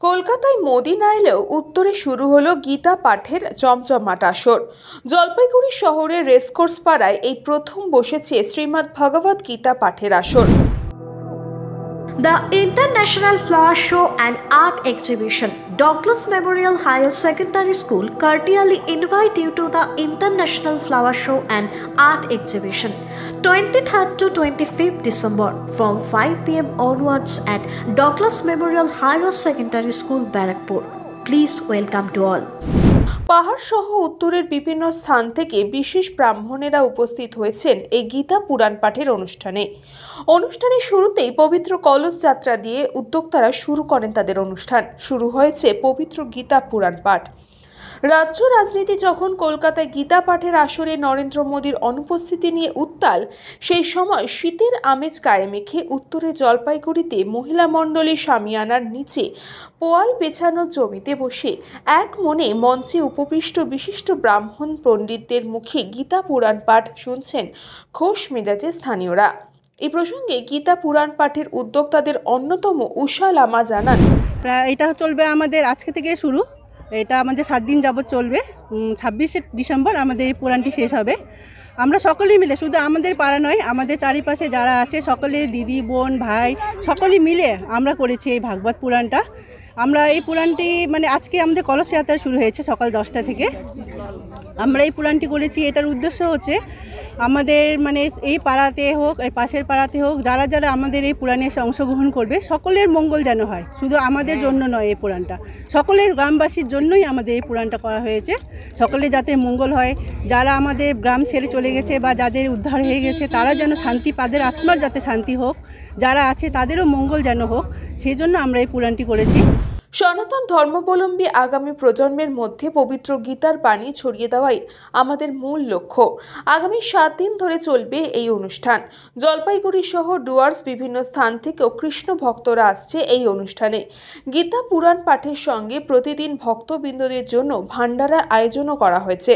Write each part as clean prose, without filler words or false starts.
কলকাতায় মোদি না এলেও উত্তরে শুরু হলো গীতা পাঠের জমজমাট আসর। জলপাইগুড়ি শহরের রেসকোর্স পাড়ায় এই প্রথম বসেছে শ্রীমদ্ ভগবত গীতা পাঠের আসর। The International Flower Show and Art Exhibition, Douglas Memorial Higher Secondary School cordially invite you to the International Flower Show and Art Exhibition, 23rd to 25th December from 5 p.m. onwards at Douglas Memorial Higher Secondary School, Barakpur. Please welcome to all. পাহাড় সহ উত্তরের বিভিন্ন স্থান থেকে বিশেষ ব্রাহ্মণেরা উপস্থিত হয়েছেন এই গীতা পুরাণ পাঠের অনুষ্ঠানের শুরুতেই পবিত্র কলস যাত্রা দিয়ে উদ্যোক্তারা শুরু করেন তাদের অনুষ্ঠান। শুরু হয়েছে পবিত্র গীতা পুরাণ পাঠ। রাজ্য রাজনীতি যখন কলকাতায় গীতা পাঠের আসরে নরেন্দ্র মোদীর অনুপস্থিতি নিয়ে উত্তাল, সেই সময় শীতের আমেজ গায়ে মেখে উত্তরে জলপাইগুড়িতে মহিলা মণ্ডলী শামিয়ানার নিচে পোয়াল পেছানো জমিতে বসে এক মনে মঞ্চে উপবিষ্ট বিশিষ্ট ব্রাহ্মণ পণ্ডিতদের মুখে গীতা পুরাণ পাঠ শুনছেন খোশ মেজাজে স্থানীয়রা। এই প্রসঙ্গে গীতা পুরাণ পাঠের উদ্যোক্তাদের অন্যতম উষা লামা জানান, এটা চলবে আমাদের আজকে থেকে শুরু। এটা আমাদের 7 দিন যাবত চলবে। 26শে ডিসেম্বর আমাদের এই পুরাণটি শেষ হবে। আমরা সকলেই মিলে, শুধু আমাদের পাড়া নয়, আমাদের চারিপাশে যারা আছে সকলে, দিদি, বোন, ভাই, সকলেই মিলে আমরা করেছি এই ভাগবত পুরাণটা। আমরা এই পুরাণটি আজকে আমাদের কলস যাত্রা শুরু হয়েছে সকাল 10টা থেকে। আমরা এই পুরাণটি করেছি, এটার উদ্দেশ্য হচ্ছে আমাদের এই পাড়াতে হোক, এই পাশের পাড়াতে হোক, যারা যারা আমাদের এই পুরাণে এসে অংশগ্রহণ করবে সকলের মঙ্গল যেন হয়। শুধু আমাদের জন্য নয়, এই পুরাণটা সকলের গ্রামবাসীর জন্যই আমাদের এই পুরাণটা করা হয়েছে। সকলে যাতে মঙ্গল হয়, যারা আমাদের গ্রাম ছেড়ে চলে গেছে বা যাদের উদ্ধার হয়ে গেছে তারা যেন শান্তি, তাদের আত্মার যাতে শান্তি হোক, যারা আছে তাদেরও মঙ্গল যেন হোক, সেই জন্য আমরা এই পুরাণটি করেছি। সনাতন ধর্মাবলম্বী আগামী প্রজন্মের মধ্যে পবিত্র গীতার বাণী ছড়িয়ে দেওয়াই আমাদের মূল লক্ষ্য। আগামী 7 দিন ধরে চলবে এই অনুষ্ঠান। জলপাইগুড়ি সহ ডুয়ার্স বিভিন্ন স্থান থেকেও কৃষ্ণ ভক্তরা আসছে এই অনুষ্ঠানে। গীতা পুরাণ পাঠের সঙ্গে প্রতিদিন ভক্তবৃন্দদের জন্য ভান্ডারার আয়োজনও করা হয়েছে।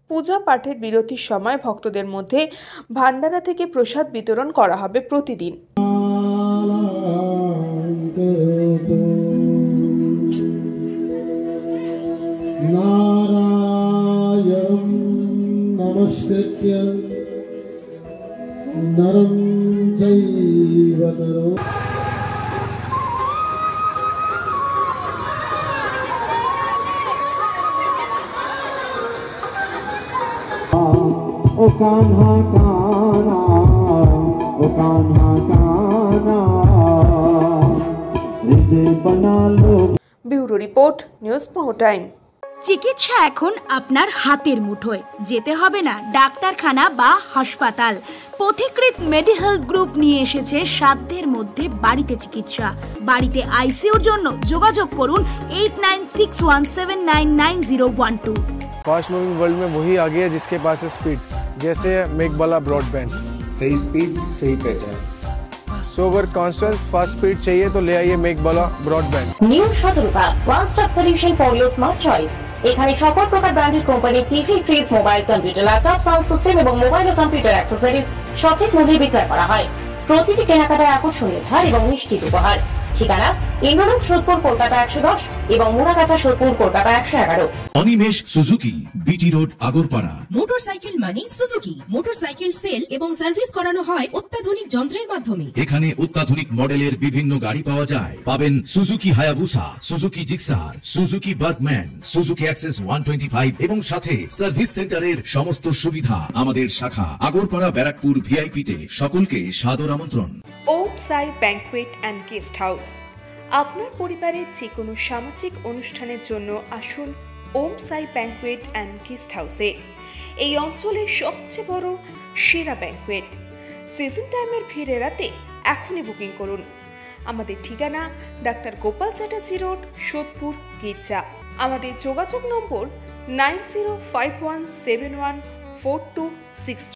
পূজা পাঠের বিরতির সময় ভক্তদের মধ্যে ভান্ডারা থেকে প্রসাদ বিতরণ করা হবে প্রতিদিন। नारायणं नमस्कृत्य नरं चैव नरोत्तमं ओ कान्हा कान्हा ओ कान्हा कान्हा हृदय बना लो। ব্যুরো রিপোর্ট, নিউজ পাওয়ার টাইম। চিকিৎসা এখন আপনার হাতের মুঠোয়, যেতে হবে না ডাক্তারখানা বা হাসপাতাল। পথিকৃৎ মেডিহেলথ গ্রুপ নিয়ে এসেছে সাধ্যের মধ্যে বাড়িতে চিকিৎসা। বাড়িতে আইসিইউর জন্য যোগাযোগ করুন 8961799012। फास्ट मूविंग वर्ल्ड में वही आगे है जिसके पास है स्पीड, जैसे मेघबाला ब्रॉडबैंड। सही स्पीड सही पहचान। सो अगर कांस्टेंट फास्ट स्पीड चाहिए तो ले आइए Meghbala broadband. New Shatarupa one stop solution for your smart choice. এখানে সকল প্রকার ব্র্যান্ডেড কোম্পানির TV, fridge, mobile, computer, laptop, sound system এবং মোবাইল ও কম্পিউটার অ্যাক্সেসরিজ সঠিক মূল্যে বিক্রয় করা হয়। প্রতিটি কেনাকাটায় আকর্ষণীয় ছাড় এবং নিশ্চিত উপহার। ঠিকানা ইন্দ্রলোক সোদপুর, কলকাতা 110 এবং Muragachha Sodepur, Kolkata 111। Animesh Suzuki, BT road, Agarpara. Motorcycle মানে সুজুকি। মোটরসাইকেল সেল এবং সার্ভিস করানো হয় অত্যাধুনিক যন্ত্রের মাধ্যমে। এখানে অত্যাধুনিক মডেলের বিভিন্ন গাড়ি পাওয়া যায়। পাবেন Suzuki Hayabusa, Suzuki Gixxer, Suzuki Bergman, Suzuki access 125 এবং সাথে সার্ভিস সেন্টারের সমস্ত সুবিধা। আমাদের শাখা আগরপাড়া, ব্যারাকপুর ভিআইপি তে। সকলকে সাদর আমন্ত্রণ। ওম সাই ব্যাংকুয়েট অ্যান্ড গেস্ট হাউস। আপনার পরিবারের যে কোনো সামাজিক অনুষ্ঠানের জন্য আসুন ওম সাই ব্যাংকুয়েট অ্যান্ড গেস্ট হাউসে। এই অঞ্চলের সবচেয়ে বড় সেরা ব্যাংকুয়েট। সিজন টাইমের ভিড় এড়াতে এখনই বুকিং করুন। আমাদের ঠিকানা ডাক্তার গোপাল চ্যাটার্জি রোড, সোদপুর, গির্জা। আমাদের যোগাযোগ নম্বর 9051714263।